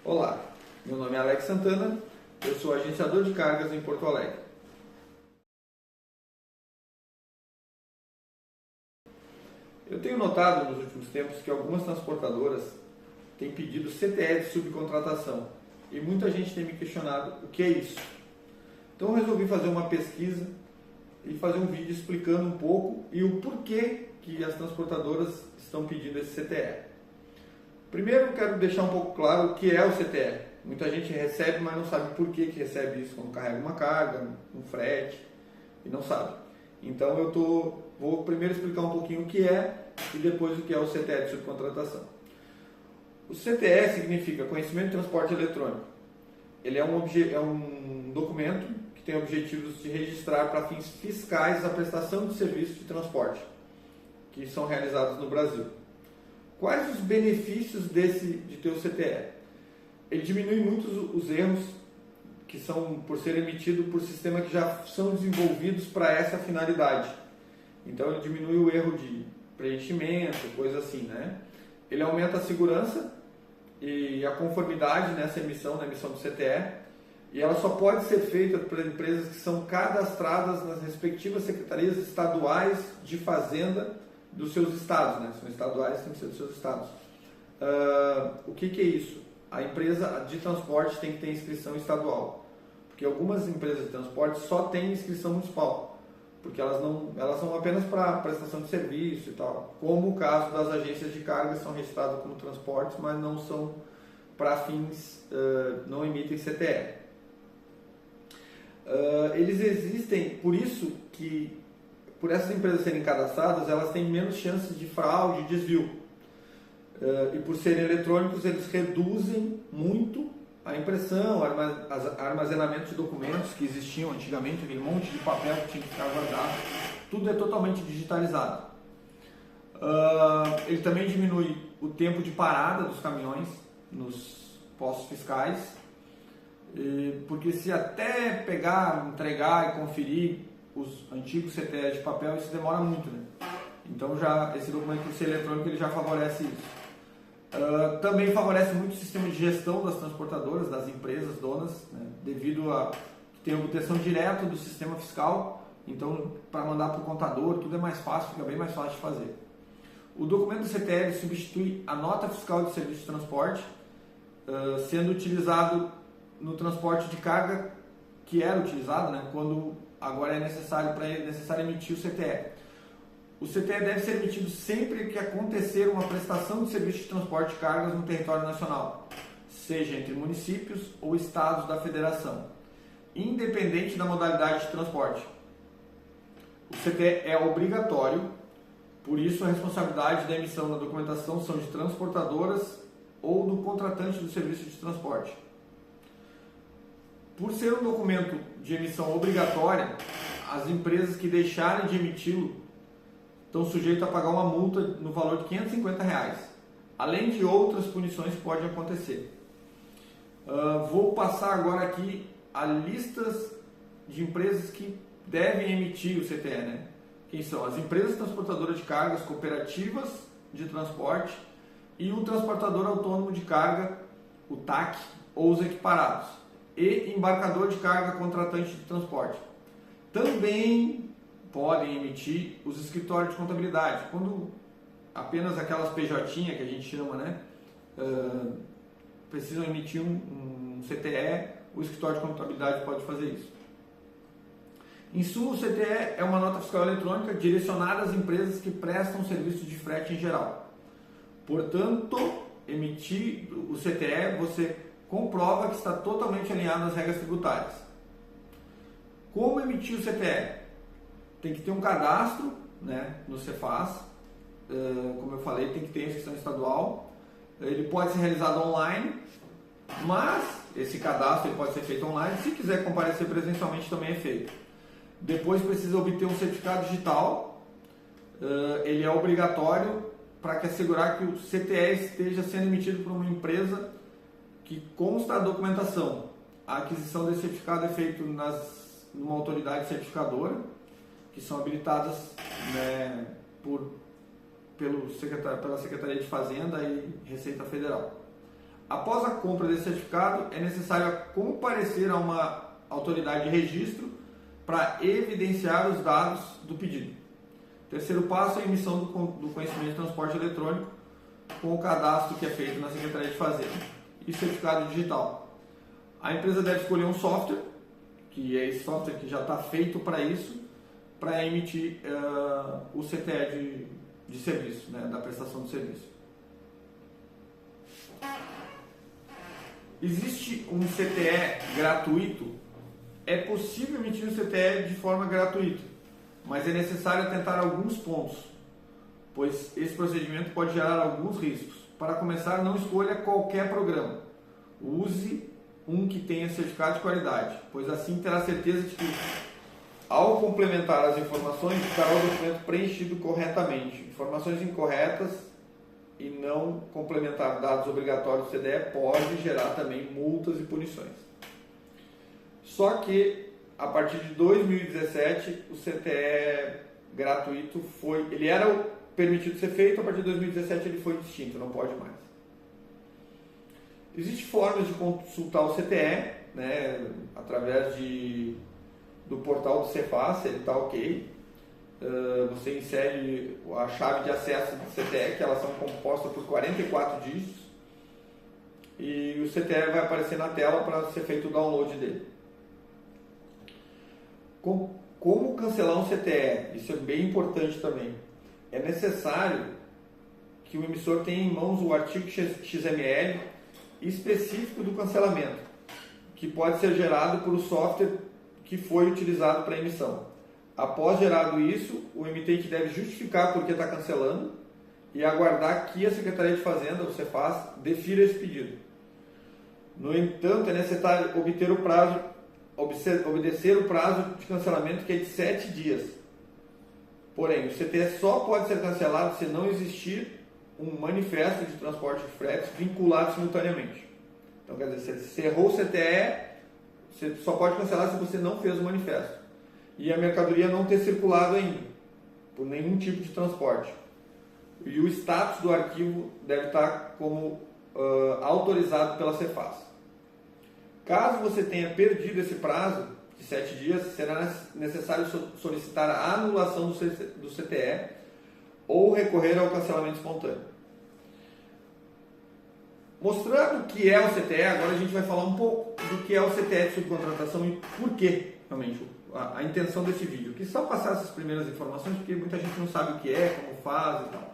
Olá, meu nome é Alex Santana, eu sou agenciador de cargas em Porto Alegre. Eu tenho notado nos últimos tempos que algumas transportadoras têm pedido CTE de subcontratação e muita gente tem me questionado o que é isso. Então eu resolvi fazer uma pesquisa e fazer um vídeo explicando um pouco e o porquê que as transportadoras estão pedindo esse CTE. Primeiro eu quero deixar um pouco claro o que é o CTE. Muita gente recebe, mas não sabe por que recebe isso quando carrega uma carga, um frete, e não sabe. Então vou primeiro explicar um pouquinho o que é e depois o que é o CTE de subcontratação. O CTE significa Conhecimento de Transporte Eletrônico. Ele é um documento que tem objetivos de registrar para fins fiscais a prestação de serviços de transporte que são realizados no Brasil. Quais os benefícios de ter o CTE? Ele diminui muito os erros que são por ser emitido por sistemas que já são desenvolvidos para essa finalidade. Então ele diminui o erro de preenchimento, coisa assim, né? Ele aumenta a segurança e a conformidade na emissão do CTE, e ela só pode ser feita por empresas que são cadastradas nas respectivas secretarias estaduais de fazenda dos seus estados, né? São estaduais, tem que ser dos seus estados. O que é isso? A empresa de transporte tem que ter inscrição estadual, porque algumas empresas de transporte só têm inscrição municipal, porque elas são apenas para prestação de serviço e tal, como o caso das agências de carga, são registradas como transportes, mas não são para fins, não emitem CTE. Eles existem, por isso que, por essas empresas serem cadastradas, elas têm menos chances de fraude e desvio. E por serem eletrônicos, eles reduzem muito a impressão, armazenamento de documentos que existiam antigamente, aquele monte de papel que tinha que ficar guardado, tudo é totalmente digitalizado. Ele também diminui o tempo de parada dos caminhões nos postos fiscais, porque se até pegar, entregar e conferir os antigos CTE de papel, isso demora muito, né? Então esse documento por ser eletrônico ele já favorece isso. Também favorece muito o sistema de gestão das transportadoras, das empresas donas, né, devido a ter obtenção direta do sistema fiscal. Então, para mandar para o contador, tudo é mais fácil, fica bem mais fácil de fazer. O documento do CTE substitui a nota fiscal de serviço de transporte, sendo utilizado no transporte de carga que era utilizado, né, quando agora é necessário emitir o CTE. O CTE deve ser emitido sempre que acontecer uma prestação de serviço de transporte de cargas no território nacional, seja entre municípios ou estados da federação, independente da modalidade de transporte. O CTE é obrigatório, por isso a responsabilidade da emissão da documentação são de transportadoras ou do contratante do serviço de transporte. Por ser um documento de emissão obrigatória, as empresas que deixarem de emiti-lo estão sujeitos a pagar uma multa no valor de R$ 550, além de outras punições que podem acontecer. Vou passar agora aqui a listas de empresas que devem emitir o CTE, né? Quem são? As empresas transportadoras de cargas, cooperativas de transporte e o transportador autônomo de carga, o TAC, ou os equiparados, e embarcador de carga contratante de transporte. Também podem emitir os escritórios de contabilidade, quando apenas aquelas PJ que a gente chama, né, precisam emitir um CTE, o escritório de contabilidade pode fazer isso. Em suma, o CTE é uma nota fiscal eletrônica direcionada às empresas que prestam serviço de frete em geral. Portanto, emitir o CTE, você comprova que está totalmente alinhado às regras tributárias. Como emitir o CTE? Tem que ter um cadastro, né, no Cefaz, como eu falei, tem que ter inscrição estadual. Ele pode ser realizado online, mas esse cadastro ele pode ser feito online. Se quiser comparecer presencialmente também é feito. Depois precisa obter um certificado digital. Ele é obrigatório para assegurar que o CTE esteja sendo emitido por uma empresa que consta a documentação. A aquisição desse certificado é feita numa autoridade certificadora, que são habilitadas, né, pela Secretaria de Fazenda e Receita Federal. Após a compra desse certificado, é necessário comparecer a uma autoridade de registro para evidenciar os dados do pedido. Terceiro passo é a emissão do conhecimento de transporte eletrônico com o cadastro que é feito na Secretaria de Fazenda e certificado digital. A empresa deve escolher um software, que é esse software que já está feito para isso, para emitir o CTE de serviço, né, da prestação de serviço. Existe um CTE gratuito? É possível emitir o CTE de forma gratuita, mas é necessário atentar a alguns pontos, pois esse procedimento pode gerar alguns riscos. Para começar, não escolha qualquer programa. Use um que tenha certificado de qualidade, pois assim terá certeza de que, ao complementar as informações, estará o documento preenchido corretamente. Informações incorretas e não complementar dados obrigatórios do CDE pode gerar também multas e punições. Só que, a partir de 2017, o CTE gratuito ele era permitido ser feito, a partir de 2017 ele foi extinto, não pode mais. Existem formas de consultar o CTE, né, através do portal do Cefaz, ele está ok. Você insere a chave de acesso do CTE, que elas são compostas por 44 dígitos, e o CTE vai aparecer na tela para ser feito o download dele. Como cancelar um CTE? Isso é bem importante também. É necessário que o emissor tenha em mãos o artigo XML específico do cancelamento, que pode ser gerado por o software que foi utilizado para a emissão. Após gerado isso, o emitente deve justificar por que está cancelando e aguardar que a Secretaria de Fazenda, o Cefaz, defira esse pedido. No entanto, é necessário obedecer o prazo de cancelamento, que é de 7 dias. Porém, o CTE só pode ser cancelado se não existir um manifesto de transporte de fretes vinculado simultaneamente. Então, quer dizer, se você errou o CTE, você só pode cancelar se você não fez o manifesto e a mercadoria não ter circulado ainda, por nenhum tipo de transporte. E o status do arquivo deve estar como autorizado pela Cefaz. Caso você tenha perdido esse prazo de 7 dias, será necessário solicitar a anulação do CTE ou recorrer ao cancelamento espontâneo. Mostrando o que é o CTE, agora a gente vai falar um pouco do que é o CTE de subcontratação e por que, realmente, a intenção desse vídeo. Que só passar essas primeiras informações, porque muita gente não sabe o que é, como faz e tal.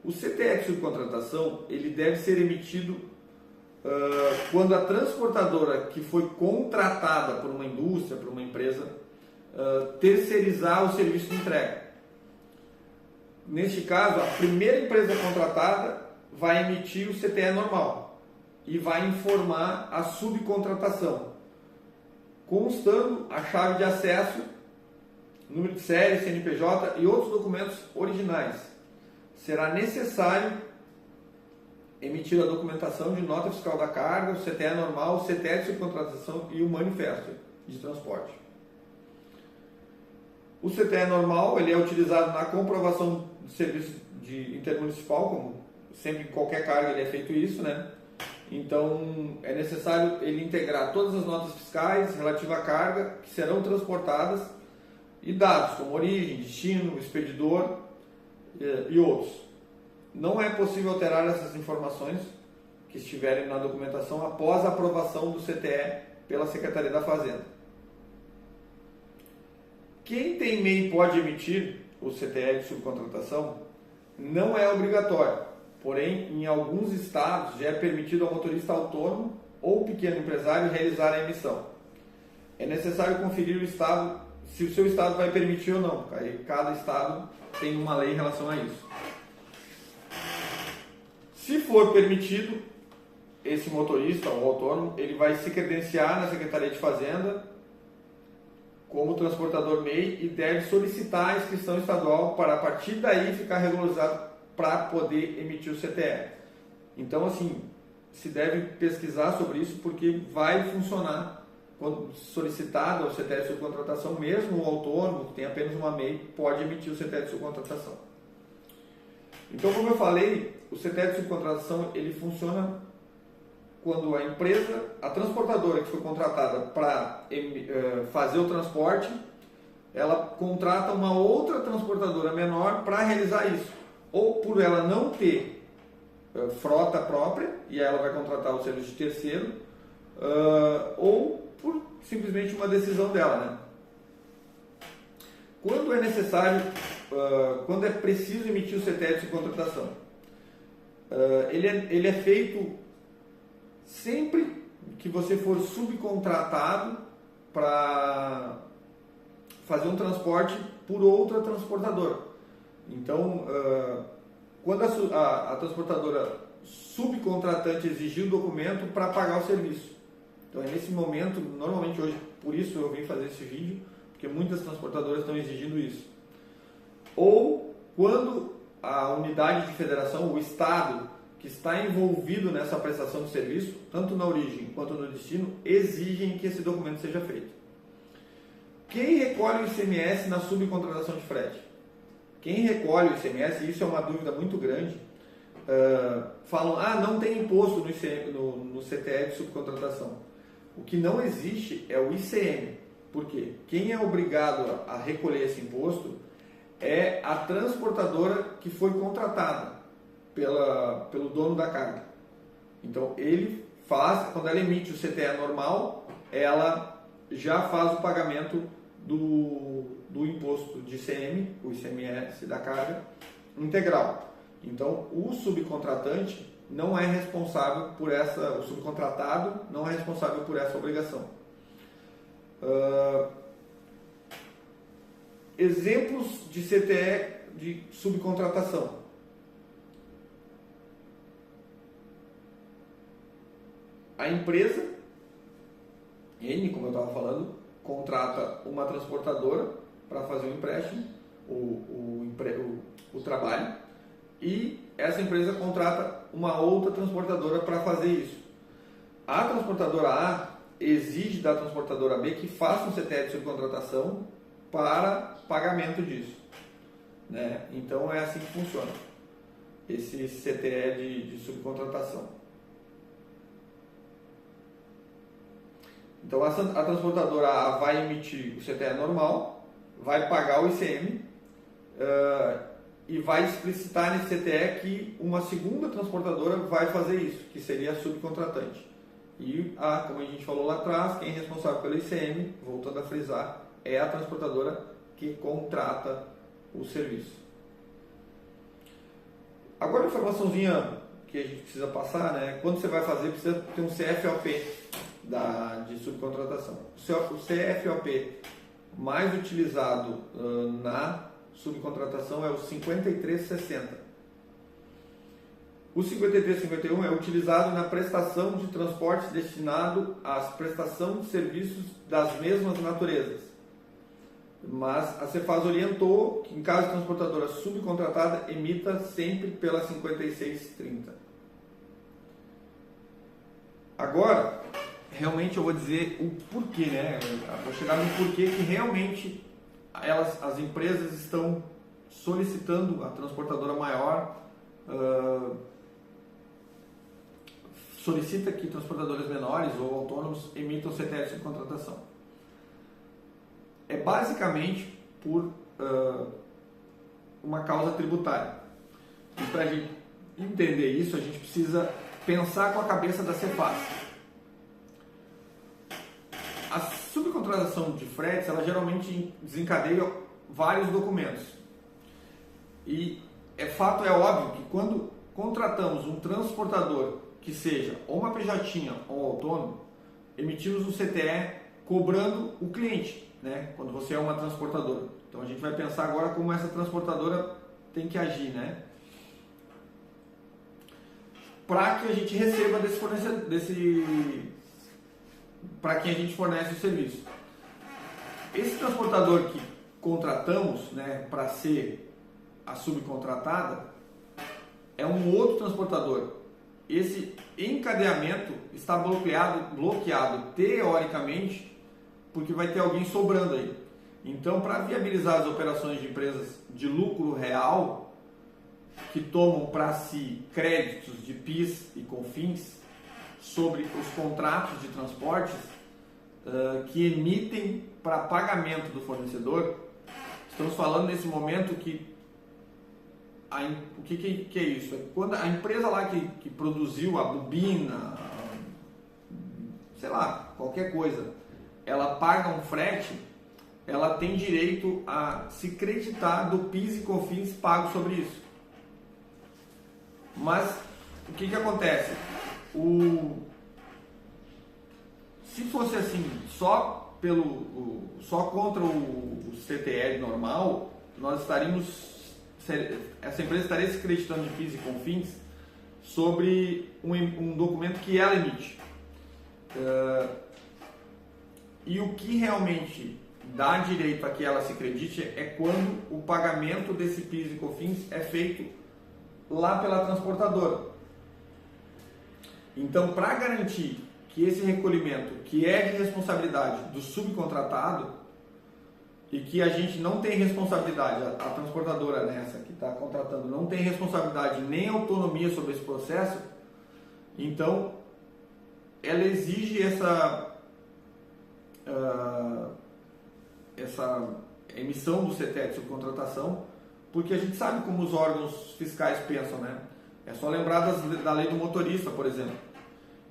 O CTE de subcontratação, ele deve ser emitido quando a transportadora que foi contratada por uma indústria, por uma empresa, terceirizar o serviço de entrega. Neste caso, a primeira empresa contratada vai emitir o CTE normal e vai informar a subcontratação, constando a chave de acesso, número de série, CNPJ e outros documentos originais. Será necessário emitir a documentação de nota fiscal da carga, o CTE normal, o CTE de subcontratação e o manifesto de transporte. O CTE normal ele é utilizado na comprovação de serviço intermunicipal, como sempre em qualquer carga ele é feito isso, né? Então é necessário ele integrar todas as notas fiscais relativas à carga que serão transportadas e dados como origem, destino, expedidor e outros. Não é possível alterar essas informações que estiverem na documentação após a aprovação do CTE pela Secretaria da Fazenda. Quem tem MEI pode emitir o CTE de subcontratação? Não é obrigatório, porém, em alguns estados já é permitido ao motorista autônomo ou pequeno empresário realizar a emissão. É necessário conferir o estado, se o seu estado vai permitir ou não. Aí, cada estado tem uma lei em relação a isso. Se for permitido, esse motorista ou autônomo, ele vai se credenciar na Secretaria de Fazenda como transportador MEI e deve solicitar a inscrição estadual para, a partir daí, ficar regularizado para poder emitir o CTE. Então, assim, se deve pesquisar sobre isso, porque vai funcionar quando solicitado o CTE de subcontratação, mesmo o autônomo, que tem apenas uma MEI, pode emitir o CTE de subcontratação. Então, como eu falei, o CTE de subcontratação ele funciona quando a empresa, a transportadora que foi contratada para fazer o transporte, ela contrata uma outra transportadora menor para realizar isso. Ou por ela não ter frota própria, e ela vai contratar o serviço de terceiro, ou por simplesmente uma decisão dela, né? Quando é necessário, quando é preciso emitir o CTE de subcontratação? Ele é feito sempre que você for subcontratado para fazer um transporte por outra transportadora. Então, quando a transportadora subcontratante exigir o documento para pagar o serviço. Então, é nesse momento, normalmente hoje, por isso eu vim fazer esse vídeo, porque muitas transportadoras estão exigindo isso. Ou quando a unidade de federação, o Estado que está envolvido nessa prestação de serviço, tanto na origem quanto no destino, exigem que esse documento seja feito. Quem recolhe o ICMS na subcontratação de frete? Quem recolhe o ICMS, isso é uma dúvida muito grande, falam, não tem imposto no CTE de subcontratação. O que não existe é o ICM. Por quê? Quem é obrigado a recolher esse imposto é a transportadora que foi contratada pelo dono da carga. Então, quando ela emite o CTE normal, ela já faz o pagamento do imposto de ICM, o ICMS da carga, integral. Então, o subcontratante não é responsável por o subcontratado não é responsável por essa obrigação. Exemplos de CTE de subcontratação. A empresa, como eu estava falando, contrata uma transportadora para fazer o empréstimo, o trabalho, e essa empresa contrata uma outra transportadora para fazer isso. A transportadora A exige da transportadora B que faça um CTE de subcontratação para pagamento disso, né? Então é assim que funciona esse CTE de subcontratação. Então a transportadora A vai emitir o CTE normal, vai pagar o ICM e vai explicitar nesse CTE que uma segunda transportadora vai fazer isso, que seria a subcontratante. E, como a gente falou lá atrás, quem é responsável pelo ICM, voltando a frisar, é a transportadora que contrata o serviço. Agora, a informaçãozinha que a gente precisa passar, né? Quando você vai fazer, precisa ter um CFOP de subcontratação. O CFOP mais utilizado na subcontratação é o 5360. O 5351 é utilizado na prestação de transportes destinado à prestação de serviços das mesmas naturezas. Mas a Cefaz orientou que, em caso de transportadora subcontratada, emita sempre pela 5630. Agora, realmente eu vou dizer o porquê, né? Eu vou chegar no porquê que realmente as empresas estão solicitando a transportadora maior, solicita que transportadores menores ou autônomos emitam CTE de subcontratação. É basicamente por uma causa tributária. E para a gente entender isso, a gente precisa pensar com a cabeça da Cefaz. A subcontratação de fretes, ela geralmente desencadeia vários documentos. E fato é óbvio que quando contratamos um transportador que seja ou uma PJ ou um autônomo, emitimos um CTE cobrando o cliente, né? Quando você é uma transportadora. Então a gente vai pensar agora como essa transportadora tem que agir, né? Para que a gente receba para quem a gente fornece o serviço. Esse transportador que contratamos, né, para ser a subcontratada, é um outro transportador. Esse encadeamento está bloqueado teoricamente, porque vai ter alguém sobrando aí. Então, para viabilizar as operações de empresas de lucro real, que tomam para si créditos de PIS e COFINS, sobre os contratos de transportes que emitem para pagamento do fornecedor. Estamos falando nesse momento que o que é isso? É quando a empresa lá que produziu a bobina, sei lá, qualquer coisa, ela paga um frete, ela tem direito a se creditar do PIS e COFINS pago sobre isso. Mas o que acontece? Se fosse assim, só contra o CTL normal, essa empresa estaria se creditando de PIS e COFINS sobre um documento que ela emite. E o que realmente dá direito a que ela se acredite é quando o pagamento desse PIS e COFINS é feito lá pela transportadora. Então, para garantir que esse recolhimento, que é de responsabilidade do subcontratado, e que a gente não tem responsabilidade, a transportadora nessa que está contratando não tem responsabilidade nem autonomia sobre esse processo, então ela exige essa emissão do CTE de subcontratação, porque a gente sabe como os órgãos fiscais pensam, né? É só lembrar da lei do motorista, por exemplo.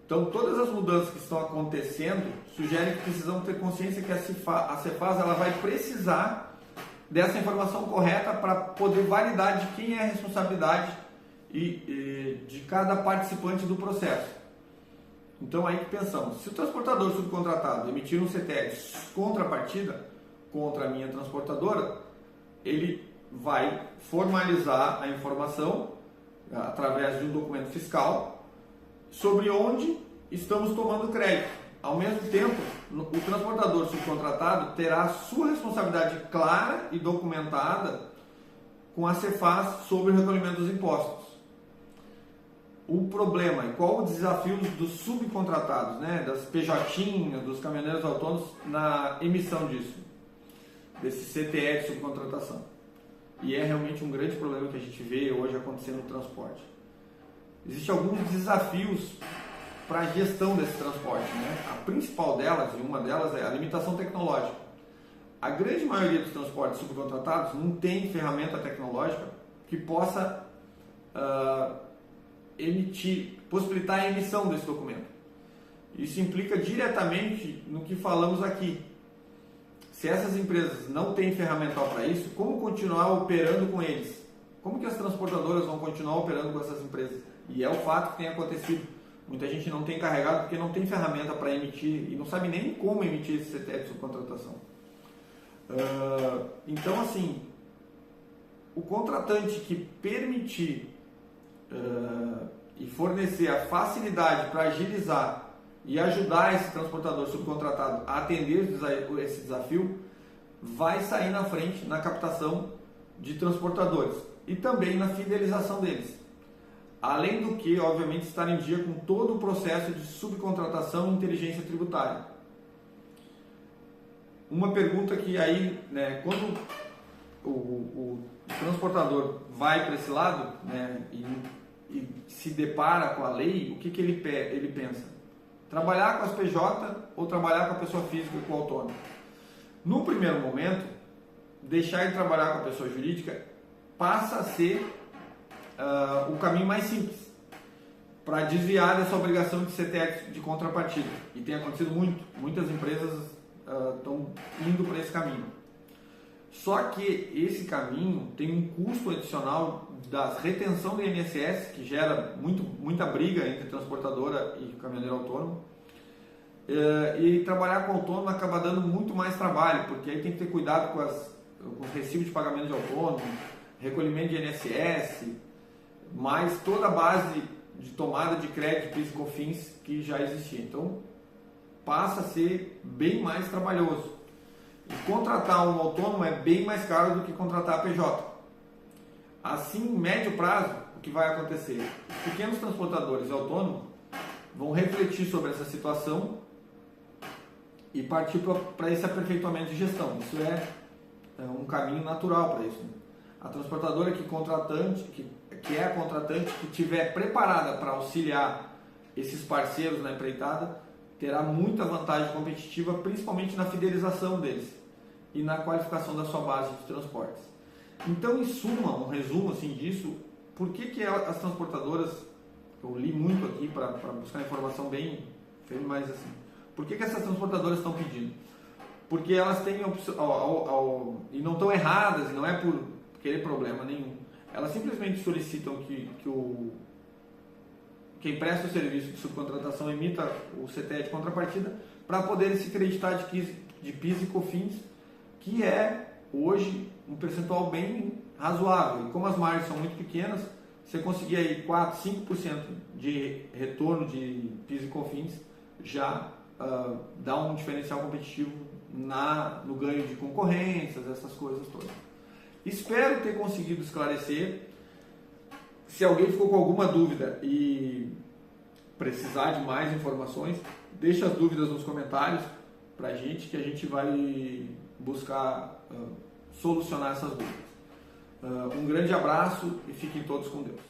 Então, todas as mudanças que estão acontecendo sugerem que precisamos ter consciência que a Cefaz ela vai precisar dessa informação correta para poder validar de quem é a responsabilidade de cada participante do processo. Então, aí que pensamos, se o transportador subcontratado emitir um CTE de contrapartida contra a minha transportadora, ele vai formalizar a informação através de um documento fiscal sobre onde estamos tomando crédito. Ao mesmo tempo, o transportador subcontratado terá a sua responsabilidade clara e documentada com a Cefaz sobre o recolhimento dos impostos. O problema e qual o desafio dos subcontratados, né, das PJ, dos caminhoneiros autônomos na emissão desse CTE de subcontratação. E é realmente um grande problema que a gente vê hoje acontecendo no transporte. Existem alguns desafios para a gestão desse transporte, né? A principal delas, e uma delas, é a limitação tecnológica. A grande maioria dos transportes subcontratados não tem ferramenta tecnológica que possa possibilitar a emissão desse documento. Isso implica diretamente no que falamos aqui. Se essas empresas não têm ferramental para isso, como continuar operando com eles? Como que as transportadoras vão continuar operando com essas empresas? E é o fato que tem acontecido. Muita gente não tem carregado porque não tem ferramenta para emitir e não sabe nem como emitir esse CTE de subcontratação. Então, assim, o contratante que permitir e fornecer a facilidade para agilizar e ajudar esse transportador subcontratado a atender esse desafio, vai sair na frente na captação de transportadores e também na fidelização deles. Além do que, obviamente, estar em dia com todo o processo de subcontratação e inteligência tributária. Uma pergunta que aí, né, quando o transportador vai para esse lado, né, e se depara com a lei, o que ele pensa? Trabalhar com as PJ ou trabalhar com a pessoa física e com o autônomo? No primeiro momento, deixar de trabalhar com a pessoa jurídica passa a ser o caminho mais simples para desviar dessa obrigação de CTE de contrapartida. E tem acontecido muito. Muitas empresas estão indo para esse caminho. Só que esse caminho tem um custo adicional da retenção do INSS, que gera muita briga entre transportadora e caminhoneiro autônomo. E trabalhar com autônomo acaba dando muito mais trabalho, porque aí tem que ter cuidado com os recibos de pagamento de autônomo, recolhimento de INSS, mais toda a base de tomada de crédito, PIS e COFINS que já existia. Então, passa a ser bem mais trabalhoso. E contratar um autônomo é bem mais caro do que contratar a PJ. Assim, em médio prazo, o que vai acontecer? Os pequenos transportadores e autônomos vão refletir sobre essa situação e partir para esse aperfeiçoamento de gestão. Isso é um caminho natural para isso. A transportadora que é a contratante, que estiver preparada para auxiliar esses parceiros na empreitada, terá muita vantagem competitiva, principalmente na fidelização deles e na qualificação da sua base de transportes. Então, em suma, um resumo assim disso, por que as transportadoras, eu li muito aqui para buscar informação bem mais assim, por que essas transportadoras estão pedindo? Porque elas têm opção, e não estão erradas, e não é por querer problema nenhum, elas simplesmente solicitam que quem presta o serviço de subcontratação emita o CTE de contrapartida para poder se creditar de PIS e COFINS, que é hoje um percentual bem razoável. E como as margens são muito pequenas, você conseguir aí 4, 5% de retorno de PIS e COFINS já dá um diferencial competitivo no ganho de concorrências, essas coisas todas. Espero ter conseguido esclarecer. Se alguém ficou com alguma dúvida e precisar de mais informações, deixa as dúvidas nos comentários para a gente, que a gente vai buscar solucionar essas dúvidas. Um grande abraço e fiquem todos com Deus.